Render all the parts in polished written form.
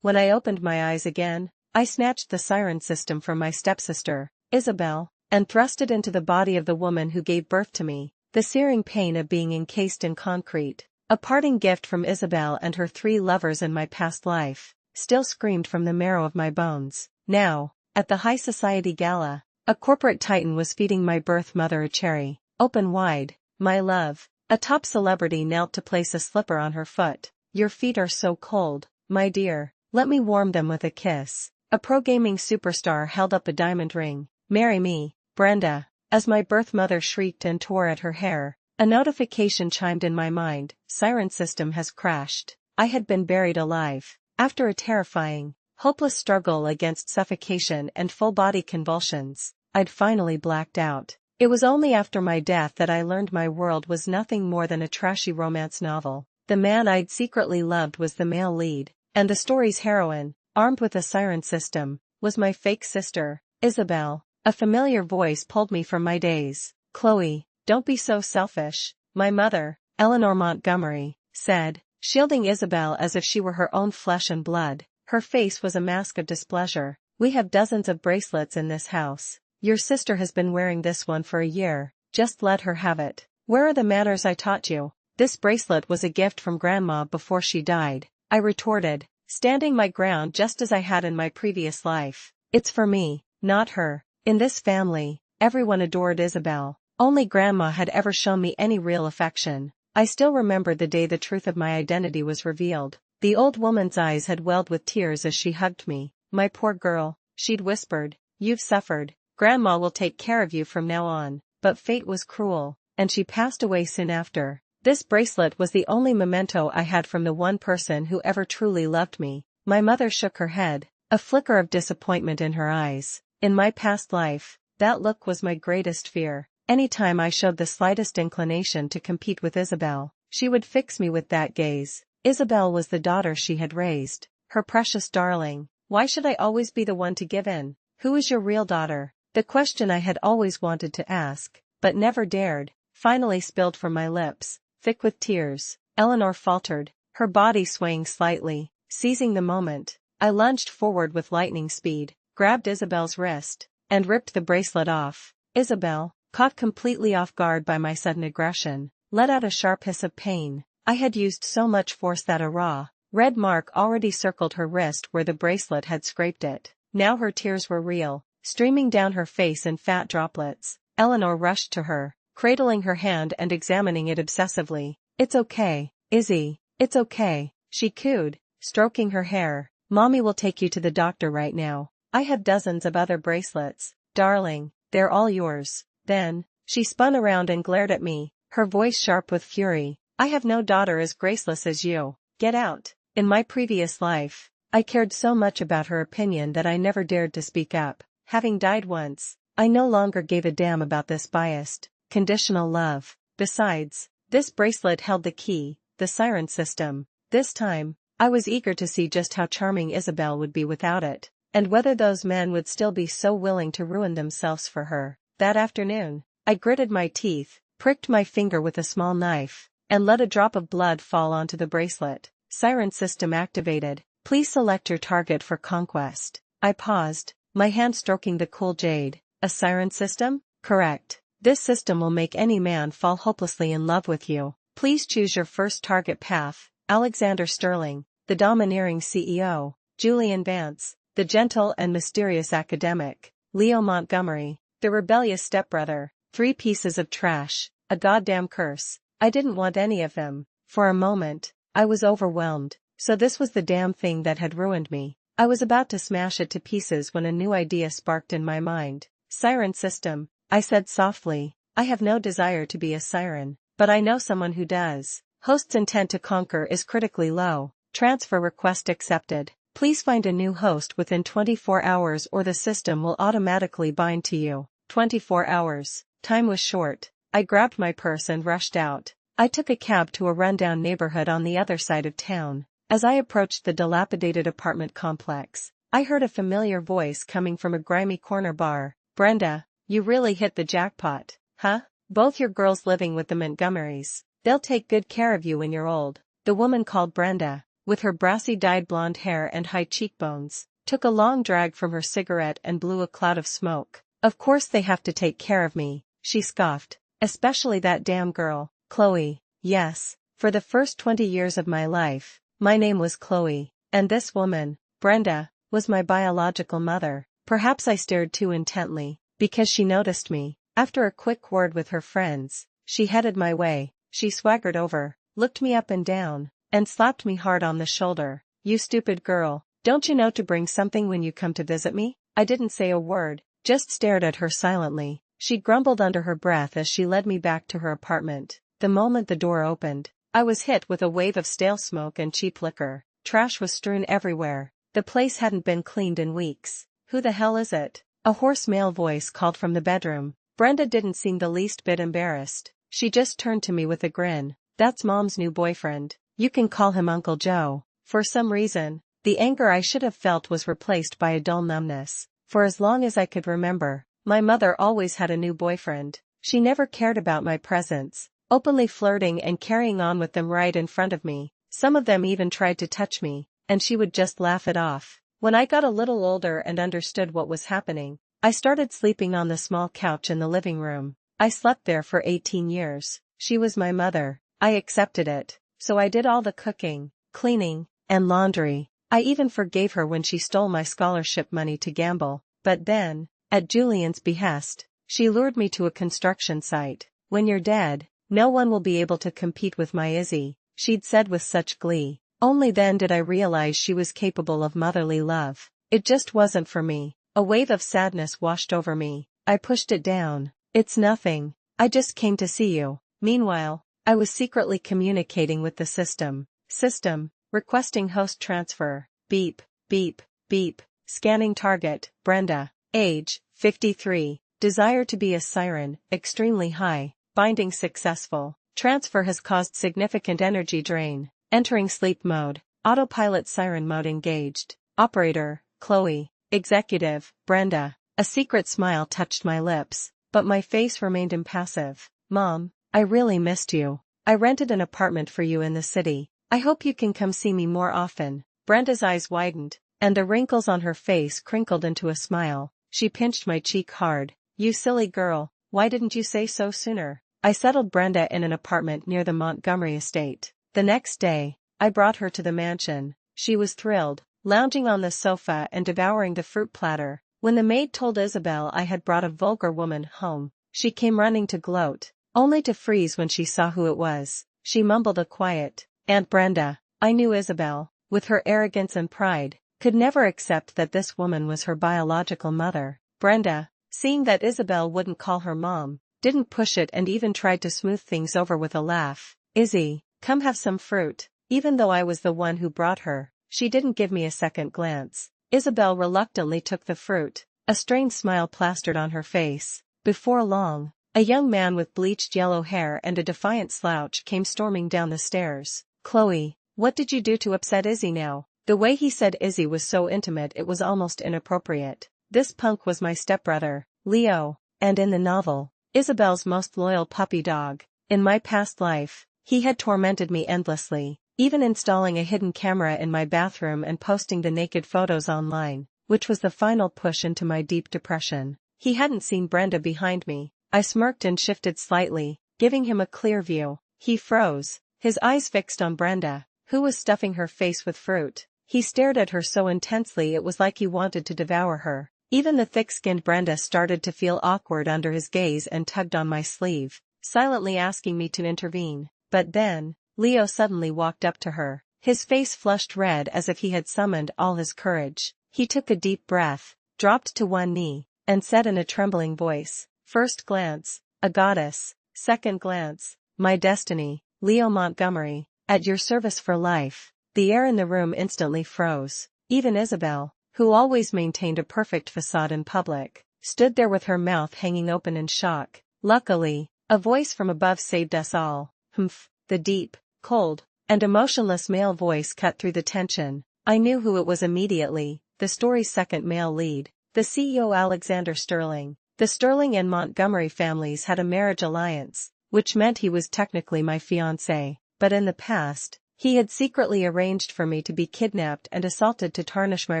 When I opened my eyes again, I snatched the siren system from my stepsister, Isabel, and thrust it into the body of the woman who gave birth to me. The searing pain of being encased in concrete, a parting gift from Isabel and her 3 lovers in my past life, still screamed from the marrow of my bones. Now, at the high society gala, a corporate titan was feeding my birth mother a cherry. Open wide, my love. A top celebrity knelt to place a slipper on her foot. Your feet are so cold, my dear. Let me warm them with a kiss. A pro gaming superstar held up a diamond ring. Marry me, Brenda. As my birth mother shrieked and tore at her hair, a notification chimed in my mind. Siren system has crashed. I had been buried alive. After a terrifying, hopeless struggle against suffocation and full-body convulsions, I'd finally blacked out. It was only after my death that I learned my world was nothing more than a trashy romance novel. The man I'd secretly loved was the male lead, and the story's heroine, armed with a siren system, was my fake sister, Isabel. A familiar voice pulled me from my daze. Chloe, don't be so selfish, my mother, Eleanor Montgomery, said, shielding Isabel as if she were her own flesh and blood. Her face was a mask of displeasure. We have dozens of bracelets in this house. Your sister has been wearing this one for a year. Just let her have it. Where are the manners I taught you? This bracelet was a gift from Grandma before she died, I retorted, standing my ground just as I had in my previous life. It's for me, not her. In this family, everyone adored Isabel. Only Grandma had ever shown me any real affection. I still remember the day the truth of my identity was revealed. The old woman's eyes had welled with tears as she hugged me. My poor girl, she'd whispered, you've suffered. Grandma will take care of you from now on. But fate was cruel, and she passed away soon after. This bracelet was the only memento I had from the one person who ever truly loved me. My mother shook her head, a flicker of disappointment in her eyes. In my past life, that look was my greatest fear. Anytime I showed the slightest inclination to compete with Isabel, she would fix me with that gaze. Isabel was the daughter she had raised, her precious darling. Why should I always be the one to give in? Who is your real daughter? The question I had always wanted to ask, but never dared, finally spilled from my lips, thick with tears. Eleanor faltered, her body swaying slightly. Seizing the moment, I lunged forward with lightning speed, grabbed Isabel's wrist, and ripped the bracelet off. Isabel, caught completely off guard by my sudden aggression, let out a sharp hiss of pain. I had used so much force that a raw, red mark already circled her wrist where the bracelet had scraped it. Now her tears were real, streaming down her face in fat droplets. Eleanor rushed to her, cradling her hand and examining it obsessively. It's okay, Izzy, it's okay, she cooed, stroking her hair. Mommy will take you to the doctor right now. I have dozens of other bracelets, darling, they're all yours. Then, she spun around and glared at me, her voice sharp with fury. I have no daughter as graceless as you. Get out. In my previous life, I cared so much about her opinion that I never dared to speak up. Having died once, I no longer gave a damn about this biased, conditional love. Besides, this bracelet held the key, the siren system. This time, I was eager to see just how charming Isabel would be without it, and whether those men would still be so willing to ruin themselves for her. That afternoon, I gritted my teeth, pricked my finger with a small knife, and let a drop of blood fall onto the bracelet. Siren system activated. Please select your target for conquest. I paused, my hand stroking the cool jade. A siren system? Correct. This system will make any man fall hopelessly in love with you. Please choose your first target path. Alexander Sterling, the domineering CEO. Julian Vance, the gentle and mysterious academic. Leo Montgomery, the rebellious stepbrother. 3 pieces of trash, a goddamn curse. I didn't want any of them. For a moment, I was overwhelmed. So this was the damn thing that had ruined me. I was about to smash it to pieces when a new idea sparked in my mind. Siren system, I said softly. I have no desire to be a siren, but I know someone who does. Host's intent to conquer is critically low. Transfer request accepted. Please find a new host within 24 hours or the system will automatically bind to you. 24 hours. Time was short. I grabbed my purse and rushed out. I took a cab to a rundown neighborhood on the other side of town. As I approached the dilapidated apartment complex, I heard a familiar voice coming from a grimy corner bar. Brenda, you really hit the jackpot, huh? Both your girls living with the Montgomerys. They'll take good care of you when you're old. The woman called Brenda with her brassy dyed blonde hair and high cheekbones, took a long drag from her cigarette and blew a cloud of smoke. "Of course they have to take care of me," she scoffed. "Especially that damn girl, Chloe." Yes, for the first 20 years of my life, my name was Chloe, and this woman, Brenda, was my biological mother. Perhaps I stared too intently, because she noticed me. After a quick word with her friends, she headed my way. She swaggered over, looked me up and down, and slapped me hard on the shoulder. "You stupid girl, don't you know to bring something when you come to visit me?" I didn't say a word, just stared at her silently. She grumbled under her breath as she led me back to her apartment. The moment the door opened, I was hit with a wave of stale smoke and cheap liquor. Trash was strewn everywhere. The place hadn't been cleaned in weeks. "Who the hell is it?" a hoarse male voice called from the bedroom. Brenda didn't seem the least bit embarrassed. She just turned to me with a grin. "That's Mom's new boyfriend. You can call him Uncle Joe." For some reason, the anger I should have felt was replaced by a dull numbness. For as long as I could remember, my mother always had a new boyfriend. She never cared about my presence, openly flirting and carrying on with them right in front of me. Some of them even tried to touch me, and she would just laugh it off. When I got a little older and understood what was happening, I started sleeping on the small couch in the living room. I slept there for 18 years. She was my mother. I accepted it. So I did all the cooking, cleaning, and laundry. I even forgave her when she stole my scholarship money to gamble. But then, at Julian's behest, she lured me to a construction site. "When you're dead, no one will be able to compete with my Izzy," she'd said with such glee. Only then did I realize she was capable of motherly love. It just wasn't for me. A wave of sadness washed over me. I pushed it down. "It's nothing. I just came to see you." Meanwhile, I was secretly communicating with the system. System, requesting host transfer. Beep, beep, beep. Scanning target, Brenda. Age, 53. Desire to be a siren, extremely high. Binding successful. Transfer has caused significant energy drain. Entering sleep mode. Autopilot siren mode engaged. Operator, Chloe. Executive, Brenda. A secret smile touched my lips, but my face remained impassive. "Mom, I really missed you. I rented an apartment for you in the city. I hope you can come see me more often." Brenda's eyes widened, and the wrinkles on her face crinkled into a smile. She pinched my cheek hard. "You silly girl, why didn't you say so sooner?" I settled Brenda in an apartment near the Montgomery estate. The next day, I brought her to the mansion. She was thrilled, lounging on the sofa and devouring the fruit platter. When the maid told Isabel I had brought a vulgar woman home, she came running to gloat, only to freeze when she saw who it was. She mumbled a quiet, "Aunt Brenda." I knew Isabel, with her arrogance and pride, could never accept that this woman was her biological mother. Brenda, seeing that Isabel wouldn't call her mom, didn't push it and even tried to smooth things over with a laugh. "Izzy, come have some fruit." Even though I was the one who brought her, she didn't give me a second glance. Isabel reluctantly took the fruit. A strained smile plastered on her face. Before long, a young man with bleached yellow hair and a defiant slouch came storming down the stairs. "Chloe, what did you do to upset Izzy now?" The way he said Izzy was so intimate it was almost inappropriate. This punk was my stepbrother, Leo, and in the novel, Isabel's most loyal puppy dog. In my past life, he had tormented me endlessly, even installing a hidden camera in my bathroom and posting the naked photos online, which was the final push into my deep depression. He hadn't seen Brenda behind me. I smirked and shifted slightly, giving him a clear view. He froze, his eyes fixed on Brenda, who was stuffing her face with fruit. He stared at her so intensely it was like he wanted to devour her. Even the thick-skinned Brenda started to feel awkward under his gaze and tugged on my sleeve, silently asking me to intervene. But then, Leo suddenly walked up to her. His face flushed red as if he had summoned all his courage. He took a deep breath, dropped to one knee, and said in a trembling voice, "First glance, a goddess. Second glance, my destiny. Leo Montgomery, at your service for life." The air in the room instantly froze. Even Isabel, who always maintained a perfect facade in public, stood there with her mouth hanging open in shock. Luckily, a voice from above saved us all. "Humph." The deep, cold, and emotionless male voice cut through the tension. I knew who it was immediately, the story's second male lead, the CEO Alexander Sterling. The Sterling and Montgomery families had a marriage alliance, which meant he was technically my fiancé, but in the past, He had secretly arranged for me to be kidnapped and assaulted to tarnish my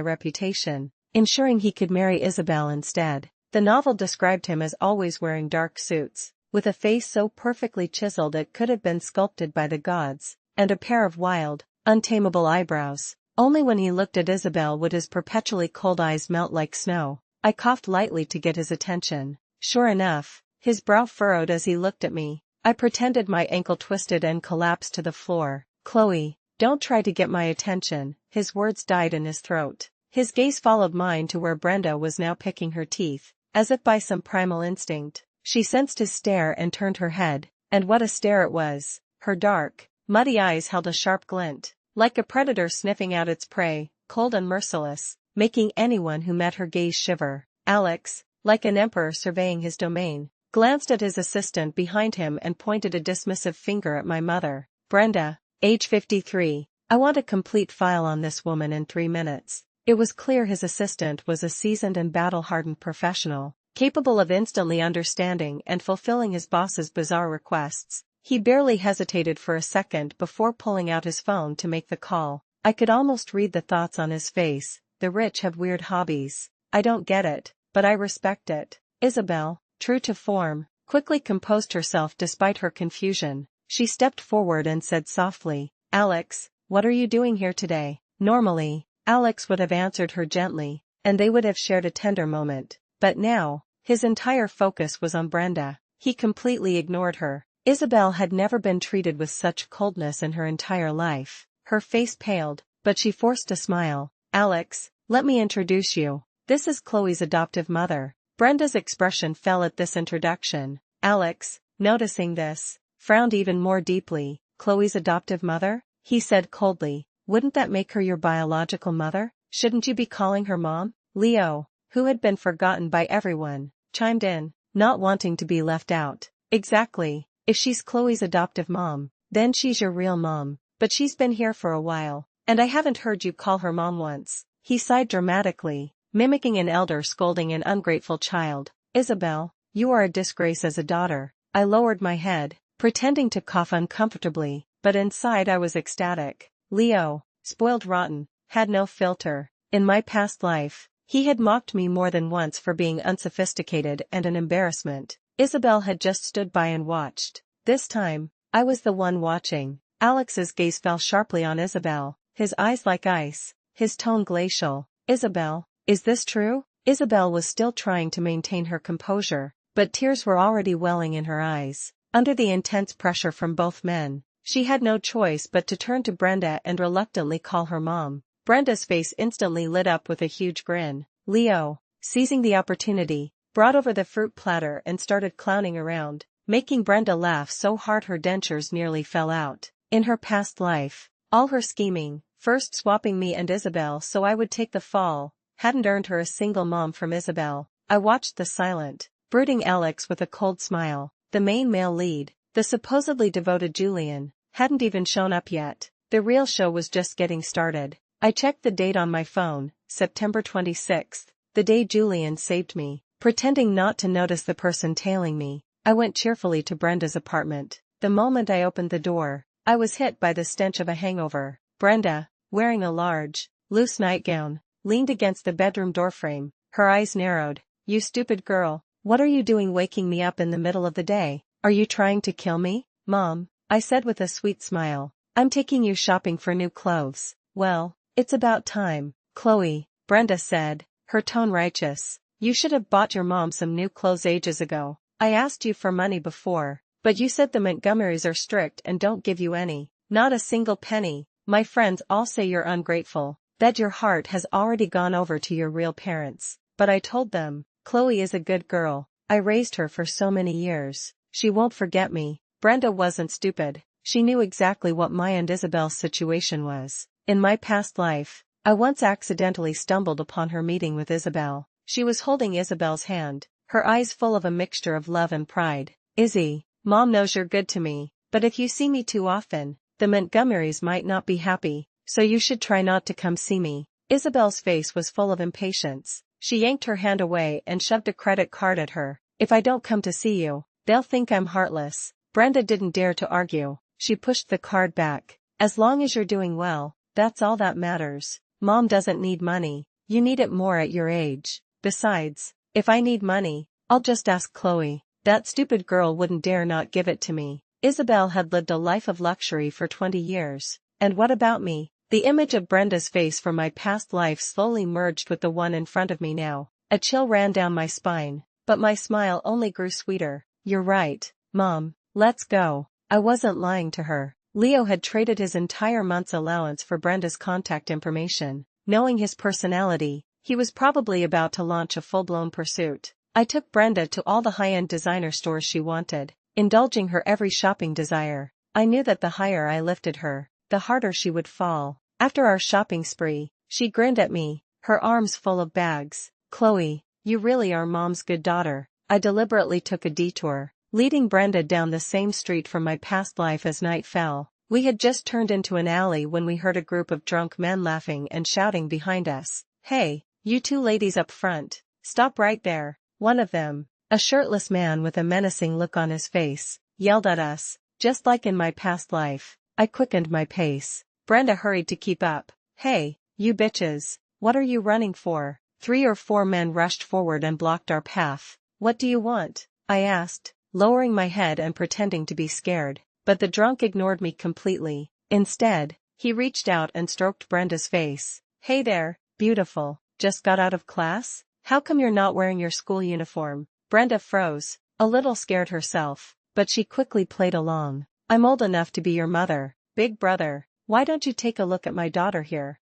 reputation, ensuring he could marry Isabel instead. The novel described him as always wearing dark suits, with a face so perfectly chiseled it could have been sculpted by the gods, and a pair of wild, untamable eyebrows. Only when he looked at Isabel would his perpetually cold eyes melt like snow. I coughed lightly to get his attention. Sure enough, his brow furrowed as he looked at me. I pretended my ankle twisted and collapsed to the floor. Chloe, don't try to get my attention. His words died in his throat. His gaze followed mine to where Brenda was now picking her teeth. As if by some primal instinct, she sensed his stare and turned her head, and what a stare it was. Her dark, muddy eyes held a sharp glint, like a predator sniffing out its prey, cold and merciless, making anyone who met her gaze shiver. Alex, like an emperor surveying his domain, glanced at his assistant behind him and pointed a dismissive finger at my mother. Brenda, age 53, I want a complete file on this woman in 3 minutes. It was clear his assistant was a seasoned and battle-hardened professional, capable of instantly understanding and fulfilling his boss's bizarre requests. He barely hesitated for a second before pulling out his phone to make the call. I could almost read the thoughts on his face. The rich have weird hobbies. I don't get it, but I respect it. Isabel, true to form, quickly composed herself despite her confusion. She stepped forward and said softly, Alex, what are you doing here today? Normally, Alex would have answered her gently, and they would have shared a tender moment. But now, his entire focus was on Brenda. He completely ignored her. Isabel had never been treated with such coldness in her entire life. Her face paled, but she forced a smile. Alex, let me introduce you. This is Chloe's adoptive mother. Brenda's expression fell at this introduction. Alex, noticing this, frowned even more deeply. Chloe's adoptive mother? He said coldly. Wouldn't that make her your biological mother? Shouldn't you be calling her mom? Leo, who had been forgotten by everyone, chimed in, not wanting to be left out. Exactly. If she's Chloe's adoptive mom, then she's your real mom. But she's been here for a while, and I haven't heard you call her mom once. He sighed dramatically, mimicking an elder scolding an ungrateful child. Isabel, you are a disgrace as a daughter. I lowered my head, pretending to cough uncomfortably, but inside I was ecstatic. Leo, spoiled rotten, had no filter. In my past life, he had mocked me more than once for being unsophisticated and an embarrassment. Isabel had just stood by and watched. This time, I was the one watching. Alex's gaze fell sharply on Isabel, his eyes like ice, his tone glacial. Isabel, is this true? Isabel was still trying to maintain her composure, but tears were already welling in her eyes. Under the intense pressure from both men, she had no choice but to turn to Brenda and reluctantly call her mom. Brenda's face instantly lit up with a huge grin. Leo, seizing the opportunity, brought over the fruit platter and started clowning around, making Brenda laugh so hard her dentures nearly fell out. In her past life, all her scheming, first swapping me and Isabel so I would take the fall, hadn't earned her a single mom from Isabel. I watched the silent, brooding Alex with a cold smile. The main male lead, the supposedly devoted Julian, hadn't even shown up yet. The real show was just getting started. I checked the date on my phone, September 26th, the day Julian saved me. Pretending not to notice the person tailing me, I went cheerfully to Brenda's apartment. The moment I opened the door, I was hit by the stench of a hangover. Brenda, wearing a large, loose nightgown, leaned against the bedroom doorframe, her eyes narrowed. You stupid girl, what are you doing waking me up in the middle of the day? Are you trying to kill me? Mom, I said with a sweet smile. I'm taking you shopping for new clothes. Well, it's about time. Chloe, Brenda said, her tone righteous. You should have bought your mom some new clothes ages ago. I asked you for money before, but you said the Montgomerys are strict and don't give you any. Not a single penny. My friends all say you're ungrateful, that your heart has already gone over to your real parents. But I told them, Chloe is a good girl. I raised her for so many years. She won't forget me. Brenda wasn't stupid. She knew exactly what my and Isabel's situation was. In my past life, I once accidentally stumbled upon her meeting with Isabel. She was holding Isabel's hand, her eyes full of a mixture of love and pride. Izzy, Mom knows you're good to me, but if you see me too often, the Montgomerys might not be happy, so you should try not to come see me. Isabel's face was full of impatience. She yanked her hand away and shoved a credit card at her. If I don't come to see you, they'll think I'm heartless. Brenda didn't dare to argue. She pushed the card back. As long as you're doing well, that's all that matters. Mom doesn't need money, you need it more at your age. Besides, if I need money, I'll just ask Chloe. That stupid girl wouldn't dare not give it to me. Isabel had lived a life of luxury for 20 years. And what about me? The image of Brenda's face from my past life slowly merged with the one in front of me now. A chill ran down my spine, but my smile only grew sweeter. You're right, Mom, let's go. I wasn't lying to her. Leo had traded his entire month's allowance for Brenda's contact information. Knowing his personality, he was probably about to launch a full-blown pursuit. I took Brenda to all the high-end designer stores she wanted, indulging her every shopping desire. I knew that the higher I lifted her, the harder she would fall. After our shopping spree, she grinned at me, her arms full of bags. Chloe, you really are Mom's good daughter. I deliberately took a detour, leading Brenda down the same street from my past life as night fell. We had just turned into an alley when we heard a group of drunk men laughing and shouting behind us. Hey, you two ladies up front, stop right there. One of them, a shirtless man with a menacing look on his face, yelled at us, just like in my past life. I quickened my pace. Brenda hurried to keep up. Hey, you bitches, what are you running for? 3 or 4 men rushed forward and blocked our path. What do you want? I asked, lowering my head and pretending to be scared. But the drunk ignored me completely. Instead, he reached out and stroked Brenda's face. Hey there, beautiful, just got out of class? How come you're not wearing your school uniform? Brenda froze, a little scared herself, but she quickly played along. I'm old enough to be your mother, big brother. Why don't you take a look at my daughter here?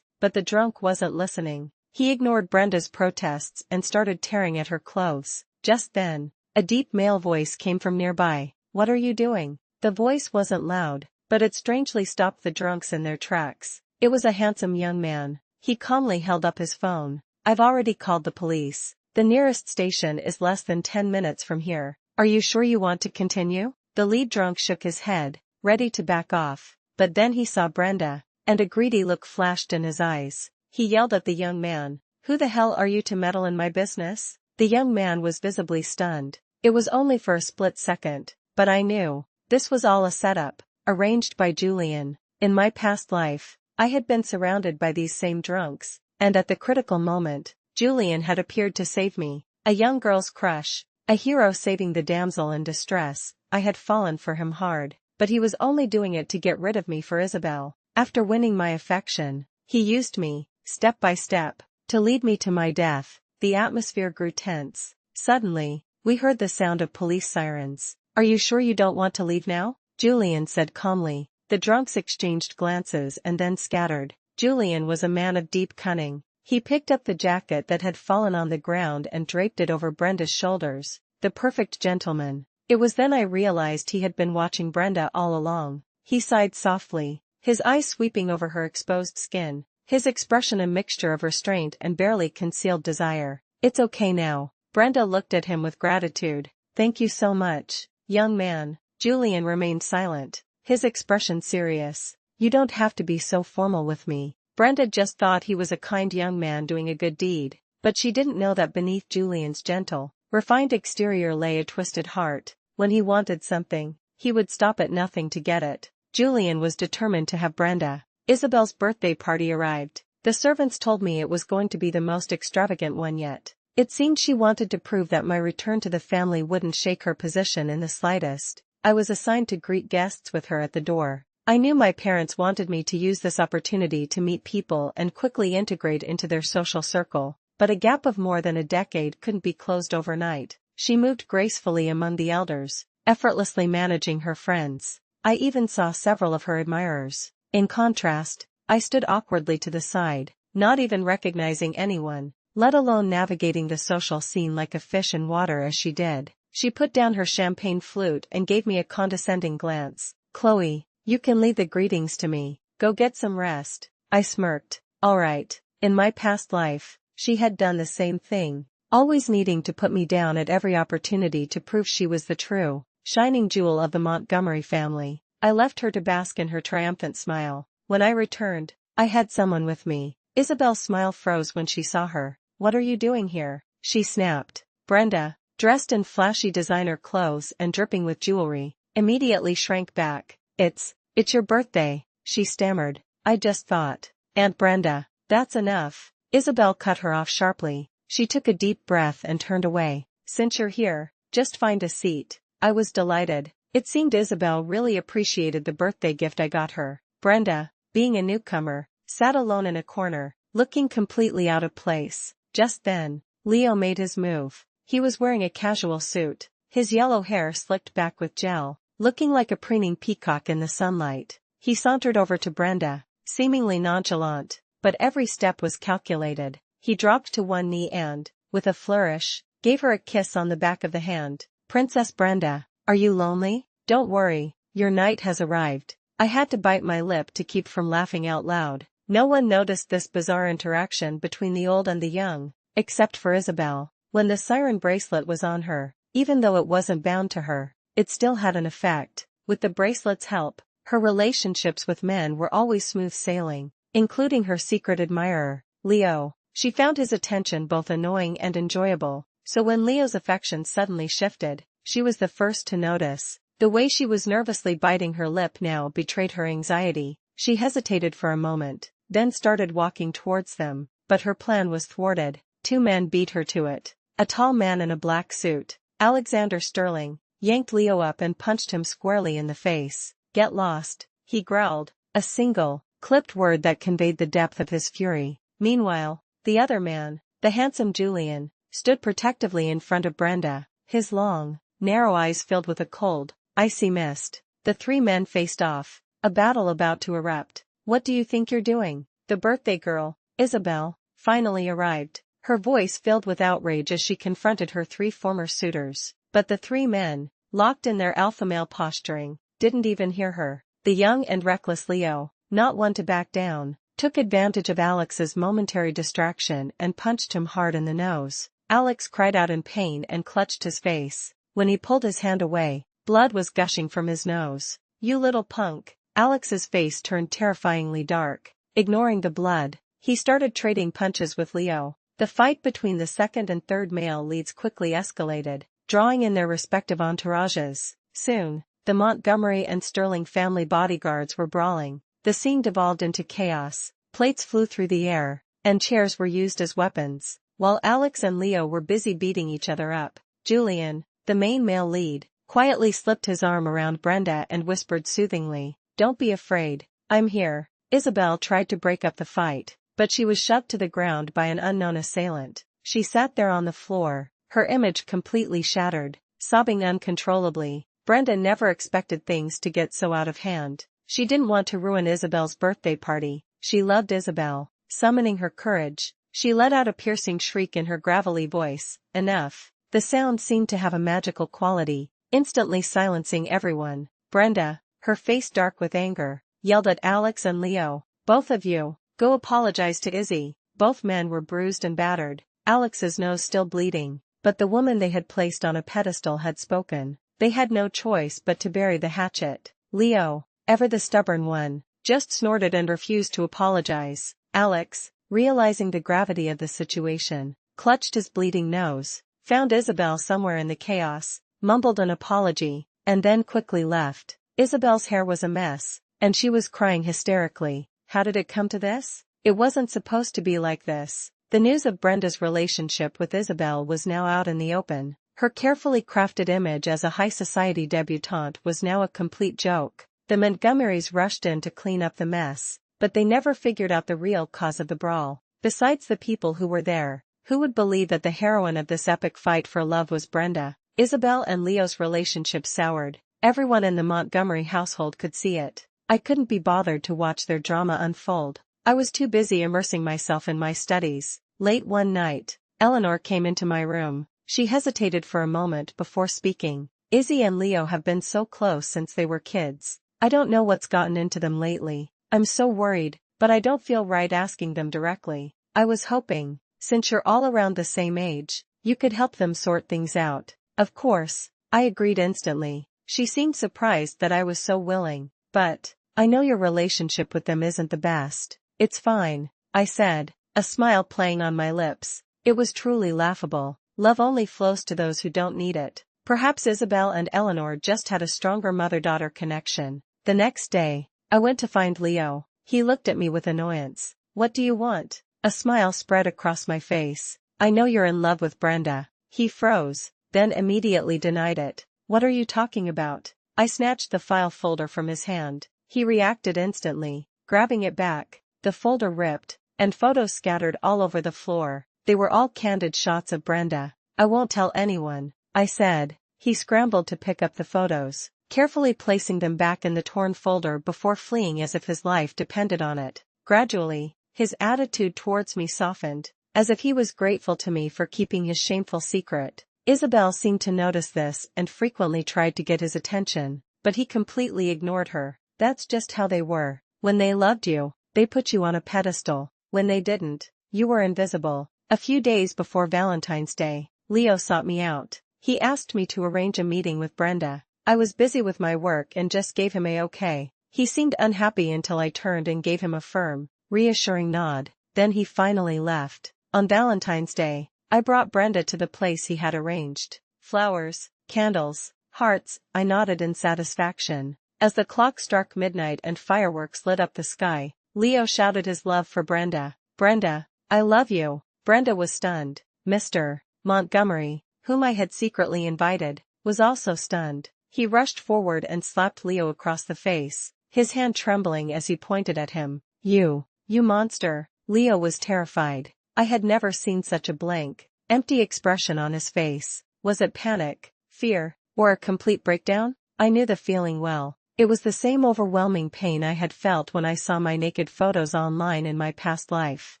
But the drunk wasn't listening. He ignored Brenda's protests and started tearing at her clothes. Just then, a deep male voice came from nearby. What are you doing? The voice wasn't loud, but it strangely stopped the drunks in their tracks. It was a handsome young man. He calmly held up his phone. I've already called the police. The nearest station is less than 10 minutes from here. Are you sure you want to continue? The lead drunk shook his head, ready to back off. But then he saw Brenda, and a greedy look flashed in his eyes. He yelled at the young man, "Who the hell are you to meddle in my business?" The young man was visibly stunned. It was only for a split second, but I knew. This was all a setup, arranged by Julian. In my past life, I had been surrounded by these same drunks, and at the critical moment, Julian had appeared to save me. A young girl's crush, a hero saving the damsel in distress. I had fallen for him hard, but he was only doing it to get rid of me for Isabel. After winning my affection, he used me, step by step, to lead me to my death. The atmosphere grew tense. Suddenly, we heard the sound of police sirens. Are you sure you don't want to leave now? Julian said calmly. The drunks exchanged glances and then scattered. Julian was a man of deep cunning. He picked up the jacket that had fallen on the ground and draped it over Brenda's shoulders. The perfect gentleman. It was then I realized he had been watching Brenda all along. He sighed softly, his eyes sweeping over her exposed skin, his expression a mixture of restraint and barely concealed desire. It's okay now. Brenda looked at him with gratitude. Thank you so much, young man. Julian remained silent, his expression serious. You don't have to be so formal with me. Brenda just thought he was a kind young man doing a good deed, but she didn't know that beneath Julian's gentle, refined exterior lay a twisted heart. When he wanted something, he would stop at nothing to get it. Julian was determined to have Brenda. Isabel's birthday party arrived. The servants told me it was going to be the most extravagant one yet. It seemed she wanted to prove that my return to the family wouldn't shake her position in the slightest. I was assigned to greet guests with her at the door. I knew my parents wanted me to use this opportunity to meet people and quickly integrate into their social circle, but a gap of more than a decade couldn't be closed overnight. She moved gracefully among the elders, effortlessly managing her friends. I even saw several of her admirers. In contrast, I stood awkwardly to the side, not even recognizing anyone, let alone navigating the social scene like a fish in water as she did. She put down her champagne flute and gave me a condescending glance. Chloe, you can leave the greetings to me. Go get some rest. I smirked. All right. In my past life, she had done the same thing, always needing to put me down at every opportunity to prove she was the true, shining jewel of the Montgomery family. I left her to bask in her triumphant smile. When I returned, I had someone with me. Isabel's smile froze when she saw her. What are you doing here? She snapped. Brenda, dressed in flashy designer clothes and dripping with jewelry, immediately shrank back. It's It's your birthday, she stammered. I just thought. Aunt Brenda, that's enough. Isabel cut her off sharply. She took a deep breath and turned away. Since you're here, just find a seat. I was delighted. It seemed Isabel really appreciated the birthday gift I got her. Brenda, being a newcomer, sat alone in a corner, looking completely out of place. Just then, Leo made his move. He was wearing a casual suit, his yellow hair slicked back with gel, looking like a preening peacock in the sunlight. He sauntered over to Brenda, seemingly nonchalant, but every step was calculated. He dropped to one knee and, with a flourish, gave her a kiss on the back of the hand. Princess Brenda, are you lonely? Don't worry, your night has arrived. I had to bite my lip to keep from laughing out loud. No one noticed this bizarre interaction between the old and the young, except for Isabel. When the siren bracelet was on her, even though it wasn't bound to her, it still had an effect. With the bracelet's help, her relationships with men were always smooth sailing, including her secret admirer, Leo. She found his attention both annoying and enjoyable, so when Leo's affection suddenly shifted, she was the first to notice. The way she was nervously biting her lip now betrayed her anxiety. She hesitated for a moment, then started walking towards them, but her plan was thwarted. Two men beat her to it. A tall man in a black suit, Alexander Sterling, yanked Leo up and punched him squarely in the face. Get lost, he growled, a single, clipped word that conveyed the depth of his fury. Meanwhile, the other man, the handsome Julian, stood protectively in front of Brenda, his long, narrow eyes filled with a cold, icy mist. The three men faced off, a battle about to erupt. What do you think you're doing? The birthday girl, Isabel, finally arrived, her voice filled with outrage as she confronted her three former suitors. But the three men, locked in their alpha male posturing, didn't even hear her. The young and reckless Leo, not one to back down, took advantage of Alex's momentary distraction and punched him hard in the nose. Alex cried out in pain and clutched his face. When he pulled his hand away, blood was gushing from his nose. You little punk. Alex's face turned terrifyingly dark. Ignoring the blood, he started trading punches with Leo. The fight between the second and third male leads quickly escalated, drawing in their respective entourages. Soon, the Montgomery and Sterling family bodyguards were brawling. The scene devolved into chaos. Plates flew through the air, and chairs were used as weapons. While Alex and Leo were busy beating each other up, Julian, the main male lead, quietly slipped his arm around Brenda and whispered soothingly, "Don't be afraid, I'm here." Isabel tried to break up the fight, but she was shoved to the ground by an unknown assailant. She sat there on the floor, her image completely shattered, sobbing uncontrollably. Brenda never expected things to get so out of hand. She didn't want to ruin Isabel's birthday party. She loved Isabel. Summoning her courage, she let out a piercing shriek in her gravelly voice. Enough. The sound seemed to have a magical quality, instantly silencing everyone. Brenda, her face dark with anger, yelled at Alex and Leo, "Both of you, go apologize to Izzy." Both men were bruised and battered, Alex's nose still bleeding, but the woman they had placed on a pedestal had spoken. They had no choice but to bury the hatchet. Leo, ever the stubborn one, just snorted and refused to apologize. Alex, realizing the gravity of the situation, clutched his bleeding nose, found Isabel somewhere in the chaos, mumbled an apology, and then quickly left. Isabel's hair was a mess, and she was crying hysterically. How did it come to this? It wasn't supposed to be like this. The news of Brenda's relationship with Isabel was now out in the open. Her carefully crafted image as a high society debutante was now a complete joke. The Montgomerys rushed in to clean up the mess, but they never figured out the real cause of the brawl. Besides the people who were there, who would believe that the heroine of this epic fight for love was Brenda? Isabel and Leo's relationship soured. Everyone in the Montgomery household could see it. I couldn't be bothered to watch their drama unfold. I was too busy immersing myself in my studies. Late one night, Eleanor came into my room. She hesitated for a moment before speaking. Izzy and Leo have been so close since they were kids. I don't know what's gotten into them lately. I'm so worried, but I don't feel right asking them directly. I was hoping, since you're all around the same age, you could help them sort things out. Of course, I agreed instantly. She seemed surprised that I was so willing. But, I know your relationship with them isn't the best. It's fine, I said, a smile playing on my lips. It was truly laughable. Love only flows to those who don't need it. Perhaps Isabel and Eleanor just had a stronger mother-daughter connection. The next day, I went to find Leo. He looked at me with annoyance. What do you want? A smile spread across my face. I know you're in love with Brenda. He froze, then immediately denied it. What are you talking about? I snatched the file folder from his hand. He reacted instantly, grabbing it back. The folder ripped, and photos scattered all over the floor. They were all candid shots of Brenda. I won't tell anyone, I said. He scrambled to pick up the photos, carefully placing them back in the torn folder before fleeing as if his life depended on it. Gradually, his attitude towards me softened, as if he was grateful to me for keeping his shameful secret. Isabel seemed to notice this and frequently tried to get his attention, but he completely ignored her. That's just how they were. When they loved you, they put you on a pedestal. When they didn't, you were invisible. A few days before Valentine's Day, Leo sought me out. He asked me to arrange a meeting with Brenda. I was busy with my work and just gave him a okay. He seemed unhappy until I turned and gave him a firm, reassuring nod. Then he finally left. On Valentine's Day, I brought Brenda to the place he had arranged. Flowers, candles, hearts. I nodded in satisfaction. As the clock struck midnight and fireworks lit up the sky, Leo shouted his love for Brenda. Brenda, I love you. Brenda was stunned. Mr. Montgomery, whom I had secretly invited, was also stunned. He rushed forward and slapped Leo across the face, his hand trembling as he pointed at him. You monster. Leo was terrified. I had never seen such a blank, empty expression on his face. Was it panic, fear, or a complete breakdown? I knew the feeling well. It was the same overwhelming pain I had felt when I saw my naked photos online in my past life.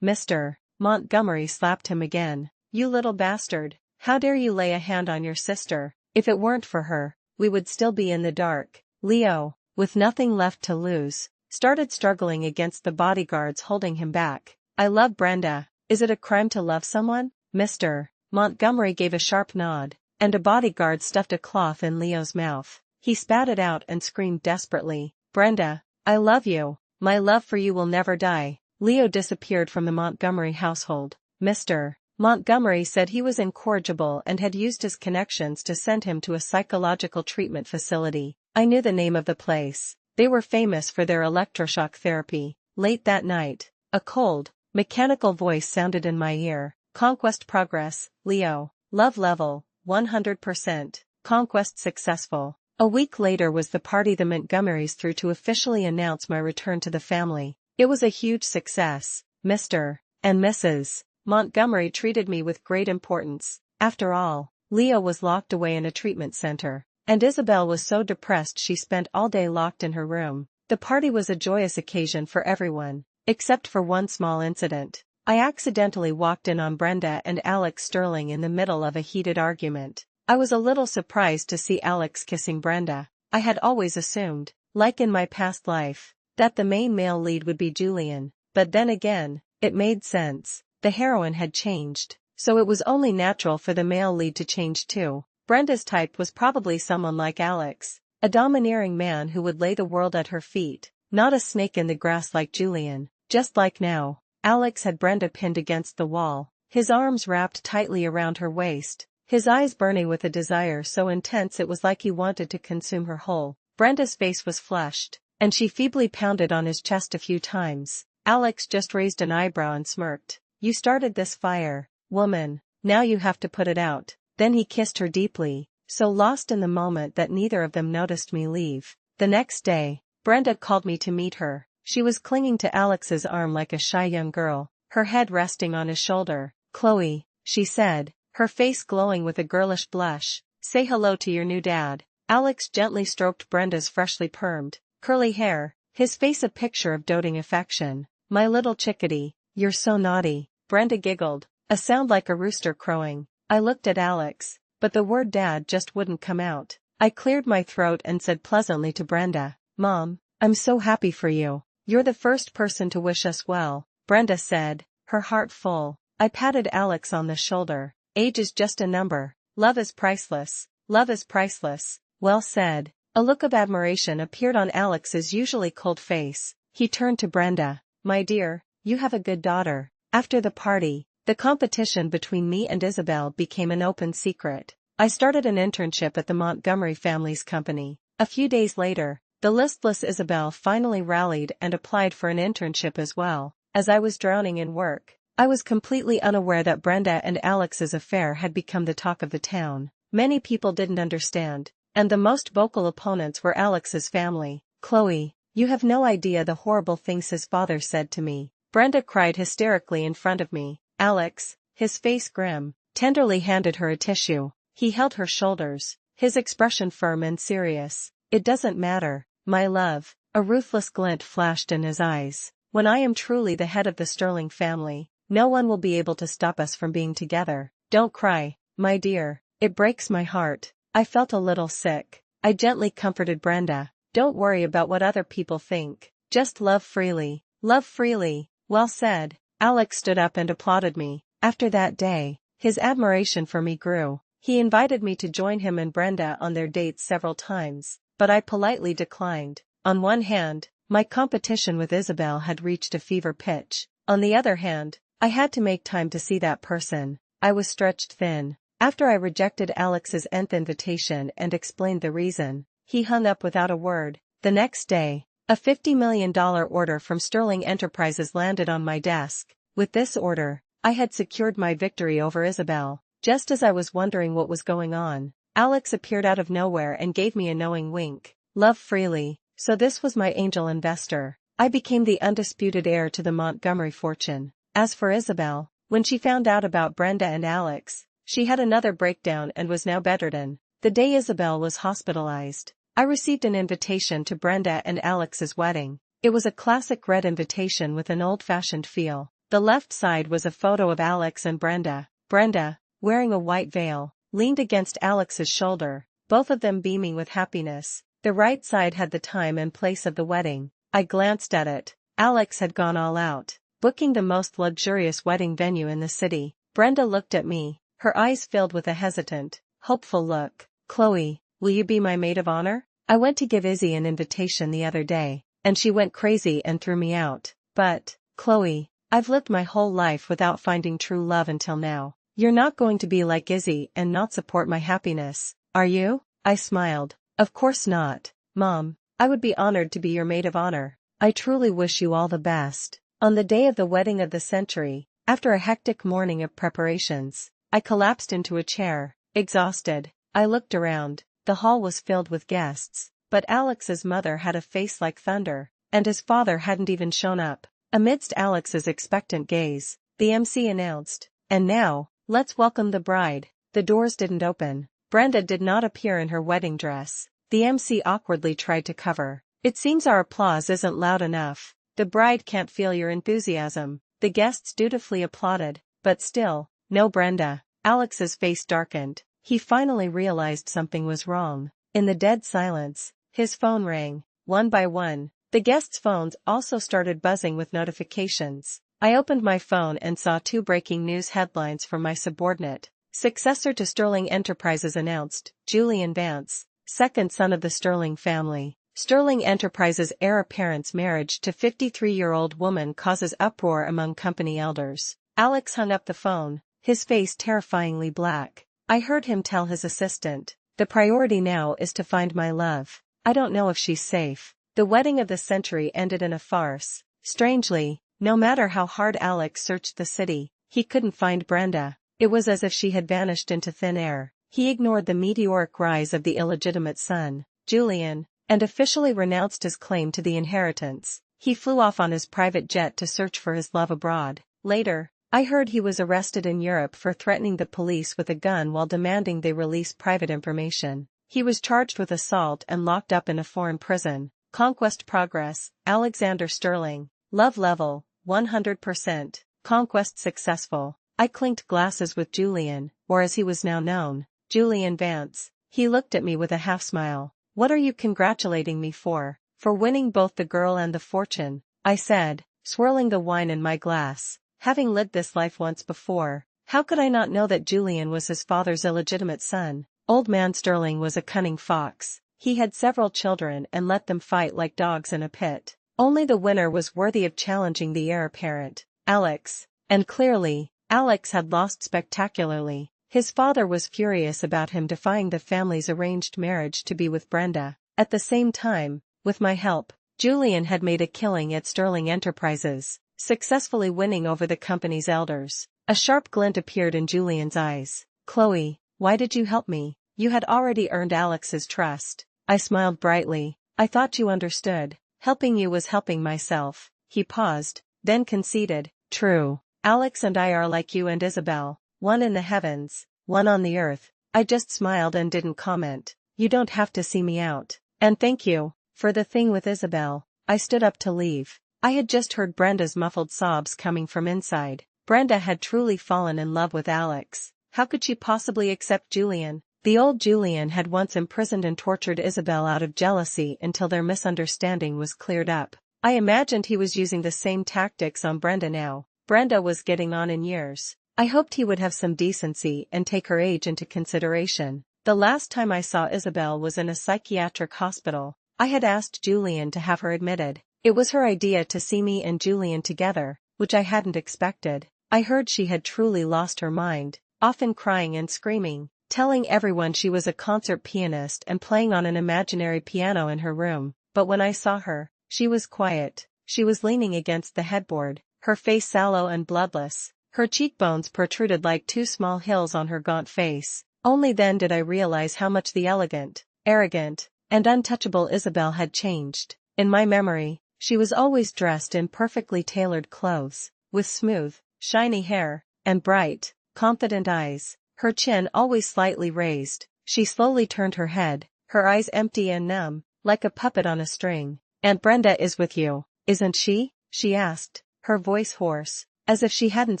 Mr. Montgomery slapped him again. You little bastard. How dare you lay a hand on your sister? If it weren't for her, we would still be in the dark. Leo, with nothing left to lose, started struggling against the bodyguards holding him back. I love Brenda. Is it a crime to love someone? Mr. Montgomery gave a sharp nod, and a bodyguard stuffed a cloth in Leo's mouth. He spat it out and screamed desperately. Brenda, I love you. My love for you will never die. Leo disappeared from the Montgomery household. Mr. Montgomery said he was incorrigible and had used his connections to send him to a psychological treatment facility. I knew the name of the place. They were famous for their electroshock therapy. Late that night, a cold, mechanical voice sounded in my ear. Conquest progress, Leo. Love level, 100%. Conquest successful. A week later was the party the Montgomerys threw to officially announce my return to the family. It was a huge success. Mr. and Mrs. Montgomery treated me with great importance. After all, Leo was locked away in a treatment center, and Isabel was so depressed she spent all day locked in her room. The party was a joyous occasion for everyone, except for one small incident. I accidentally walked in on Brenda and Alex Sterling in the middle of a heated argument. I was a little surprised to see Alex kissing Brenda. I had always assumed, like in my past life, that the main male lead would be Julian, but then again, it made sense. The heroine had changed, so it was only natural for the male lead to change too. Brenda's type was probably someone like Alex, a domineering man who would lay the world at her feet, not a snake in the grass like Julian. Just like now, Alex had Brenda pinned against the wall, his arms wrapped tightly around her waist, his eyes burning with a desire so intense it was like he wanted to consume her whole. Brenda's face was flushed, and she feebly pounded on his chest a few times. Alex just raised an eyebrow and smirked. You started this fire, woman, now you have to put it out. Then he kissed her deeply, so lost in the moment that neither of them noticed me leave. The next day, Brenda called me to meet her. She was clinging to Alex's arm like a shy young girl, her head resting on his shoulder. Chloe, she said, her face glowing with a girlish blush, say hello to your new dad. Alex gently stroked Brenda's freshly permed, curly hair, his face a picture of doting affection. My little chickadee, you're so naughty. Brenda giggled, a sound like a rooster crowing. I looked at Alex, but the word dad just wouldn't come out. I cleared my throat and said pleasantly to Brenda, Mom, I'm so happy for you. You're the first person to wish us well, Brenda said, her heart full. I patted Alex on the shoulder. Age is just a number. Love is priceless. Love is priceless. Well said. A look of admiration appeared on Alex's usually cold face. He turned to Brenda. My dear, you have a good daughter. After the party, the competition between me and Isabel became an open secret. I started an internship at the Montgomery family's company. A few days later, The listless Isabel finally rallied and applied for an internship as well. As I was drowning in work, I was completely unaware that Brenda and Alex's affair had become the talk of the town. Many people didn't understand, and the most vocal opponents were Alex's family. "Chloe, you have no idea the horrible things his father said to me." Brenda cried hysterically in front of me. Alex, his face grim, tenderly handed her a tissue. He held her shoulders, his expression firm and serious. "It doesn't matter, my love." A ruthless glint flashed in his eyes. "When I am truly the head of the Sterling family, no one will be able to stop us from being together. Don't cry, my dear. It breaks my heart." I felt a little sick. I gently comforted Brenda. "Don't worry about what other people think. Just love freely. Love freely." "Well said." Alex stood up and applauded me. After that day, his admiration for me grew. He invited me to join him and Brenda on their dates several times, but I politely declined. On one hand, my competition with Isabel had reached a fever pitch. On the other hand, I had to make time to see that person. I was stretched thin. After I rejected Alex's nth invitation and explained the reason, he hung up without a word. The next day, a $50 million order from Sterling Enterprises landed on my desk. With this order, I had secured my victory over Isabel. Just as I was wondering what was going on, Alex appeared out of nowhere and gave me a knowing wink. Love freely. So this was my angel investor. I became the undisputed heir to the Montgomery fortune. As for Isabel, when she found out about Brenda and Alex, she had another breakdown and was now bedridden. The day Isabel was hospitalized, I received an invitation to Brenda and Alex's wedding. It was a classic red invitation with an old-fashioned feel. The left side was a photo of Alex and Brenda. Brenda, wearing a white veil, leaned against Alex's shoulder, both of them beaming with happiness. The right side had the time and place of the wedding. I glanced at it. Alex had gone all out, booking the most luxurious wedding venue in the city. Brenda looked at me, her eyes filled with a hesitant, hopeful look. "Chloe, will you be my maid of honor?" I went to give Izzy an invitation the other day, and she went crazy and threw me out. "But, Chloe, I've lived my whole life without finding true love until now. You're not going to be like Izzy and not support my happiness, are you?" I smiled. "Of course not, Mom. I would be honored to be your maid of honor. I truly wish you all the best." On the day of the wedding of the century, after a hectic morning of preparations, I collapsed into a chair, exhausted. I looked around. The hall was filled with guests, but Alex's mother had a face like thunder, and his father hadn't even shown up. Amidst Alex's expectant gaze, the MC announced, "And now, let's welcome the bride." The doors didn't open. Brenda did not appear in her wedding dress. The MC awkwardly tried to cover. "It seems our applause isn't loud enough. The bride can't feel your enthusiasm." The guests dutifully applauded, but still, no Brenda. Alex's face darkened. He finally realized something was wrong. In the dead silence, his phone rang. One by one, the guests' phones also started buzzing with notifications. I opened my phone and saw two breaking news headlines from my subordinate. Successor to Sterling Enterprises announced, Julian Vance, second son of the Sterling family. Sterling Enterprises heir apparent's marriage to 53-year-old woman causes uproar among company elders. Alex hung up the phone, his face terrifyingly black. I heard him tell his assistant, "The priority now is to find my love. I don't know if she's safe." The wedding of the century ended in a farce. Strangely, no matter how hard Alex searched the city, he couldn't find Brenda. It was as if she had vanished into thin air. He ignored the meteoric rise of the illegitimate son, Julian, and officially renounced his claim to the inheritance. He flew off on his private jet to search for his love abroad. Later, I heard he was arrested in Europe for threatening the police with a gun while demanding they release private information. He was charged with assault and locked up in a foreign prison. Conquest progress. Alexander Sterling. Love level, 100%. Conquest successful. I clinked glasses with Julian, or as he was now known, Julian Vance. He looked at me with a half smile. "What are you congratulating me for?" "For winning both the girl and the fortune," I said, swirling the wine in my glass. Having lived this life once before, how could I not know that Julian was his father's illegitimate son? Old man Sterling was a cunning fox. He had several children and let them fight like dogs in a pit. Only the winner was worthy of challenging the heir apparent, Alex. And clearly, Alex had lost spectacularly. His father was furious about him defying the family's arranged marriage to be with Brenda. At the same time, With my help, Julian had made a killing at Sterling Enterprises, successfully winning over the company's elders. A sharp glint appeared in Julian's eyes. Chloe, why did you help me? You had already earned Alex's trust. I smiled brightly. I thought you understood. Helping you was helping myself. He paused, then conceded. True. Alex and I are like you and Isabel, one in the heavens, one on the earth. I just smiled and didn't comment. You don't have to see me out. And thank you for the thing with Isabel. I stood up to leave. I had just heard Brenda's muffled sobs coming from inside. Brenda had truly fallen in love with Alex. How could she possibly accept Julian? The old Julian had once imprisoned and tortured Isabel out of jealousy until their misunderstanding was cleared up. I imagined he was using the same tactics on Brenda now. Brenda was getting on in years. I hoped he would have some decency and take her age into consideration. The last time I saw Isabel was in a psychiatric hospital. I had asked Julian to have her admitted. It was her idea to see me and Julian together, which I hadn't expected. I heard she had truly lost her mind, often crying and screaming, telling everyone she was a concert pianist and playing on an imaginary piano in her room. But when I saw her, she was quiet. She was leaning against the headboard, her face sallow and bloodless. Her cheekbones protruded like two small hills on her gaunt face. Only then did I realize how much the elegant, arrogant, and untouchable Isabel had changed. In my memory, she was always dressed in perfectly tailored clothes, with smooth, shiny hair, and bright, confident eyes, her chin always slightly raised. She slowly turned her head, her eyes empty and numb, like a puppet on a string. Aunt Brenda is with you, isn't she? She asked, her voice hoarse, as if she hadn't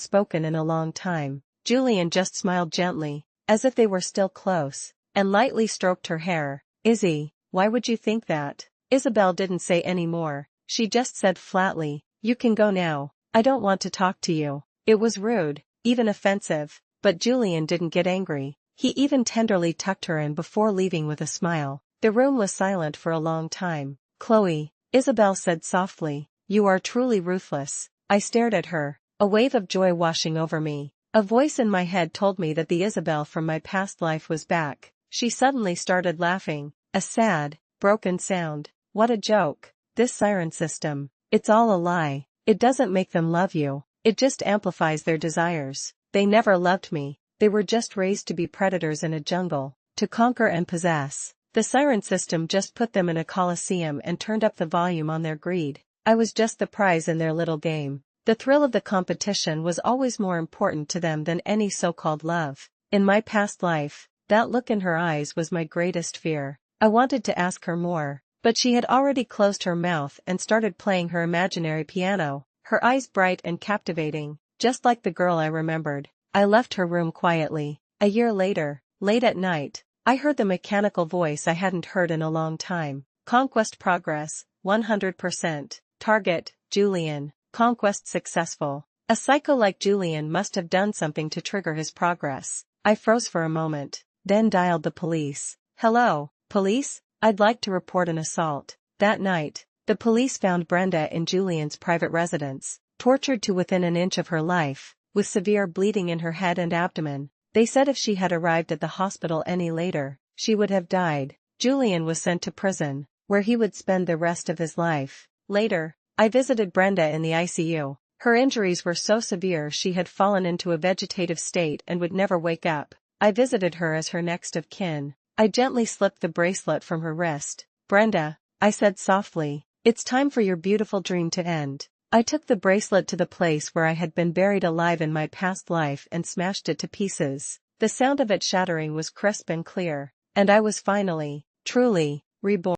spoken in a long time. Julian just smiled gently, as if they were still close, and lightly stroked her hair. Izzy, why would you think that? Isabel didn't say any more. She just said flatly, you can go now. I don't want to talk to you. It was rude, even offensive, but Julian didn't get angry. He even tenderly tucked her in before leaving with a smile. The room was silent for a long time. Chloe, Isabel said softly, you are truly ruthless. I stared at her, a wave of joy washing over me. A voice in my head told me that the Isabel from my past life was back. She suddenly started laughing, a sad, broken sound. What a joke. This siren system. It's all a lie. It doesn't make them love you. It just amplifies their desires. They never loved me. They were just raised to be predators in a jungle, to conquer and possess. The siren system just put them in a coliseum and turned up the volume on their greed. I was just the prize in their little game. The thrill of the competition was always more important to them than any so-called love. In my past life, that look in her eyes was my greatest fear. I wanted to ask her more, but she had already closed her mouth and started playing her imaginary piano, her eyes bright and captivating, just like the girl I remembered. I left her room quietly. A year later, late at night, I heard the mechanical voice I hadn't heard in a long time. Conquest progress, 100%. Target, Julian. Conquest successful. A psycho like Julian must have done something to trigger his progress. I froze for a moment, then dialed the police. Hello, police? I'd like to report an assault. That night, the police found Brenda in Julian's private residence, tortured to within an inch of her life, with severe bleeding in her head and abdomen. They said if she had arrived at the hospital any later, she would have died. Julian was sent to prison, where he would spend the rest of his life. Later, I visited Brenda in the ICU. Her injuries were so severe she had fallen into a vegetative state and would never wake up. I visited her as her next of kin. I gently slipped the bracelet from her wrist. Brenda, I said softly, it's time for your beautiful dream to end. I took the bracelet to the place where I had been buried alive in my past life and smashed it to pieces. The sound of it shattering was crisp and clear, and I was finally, truly, reborn.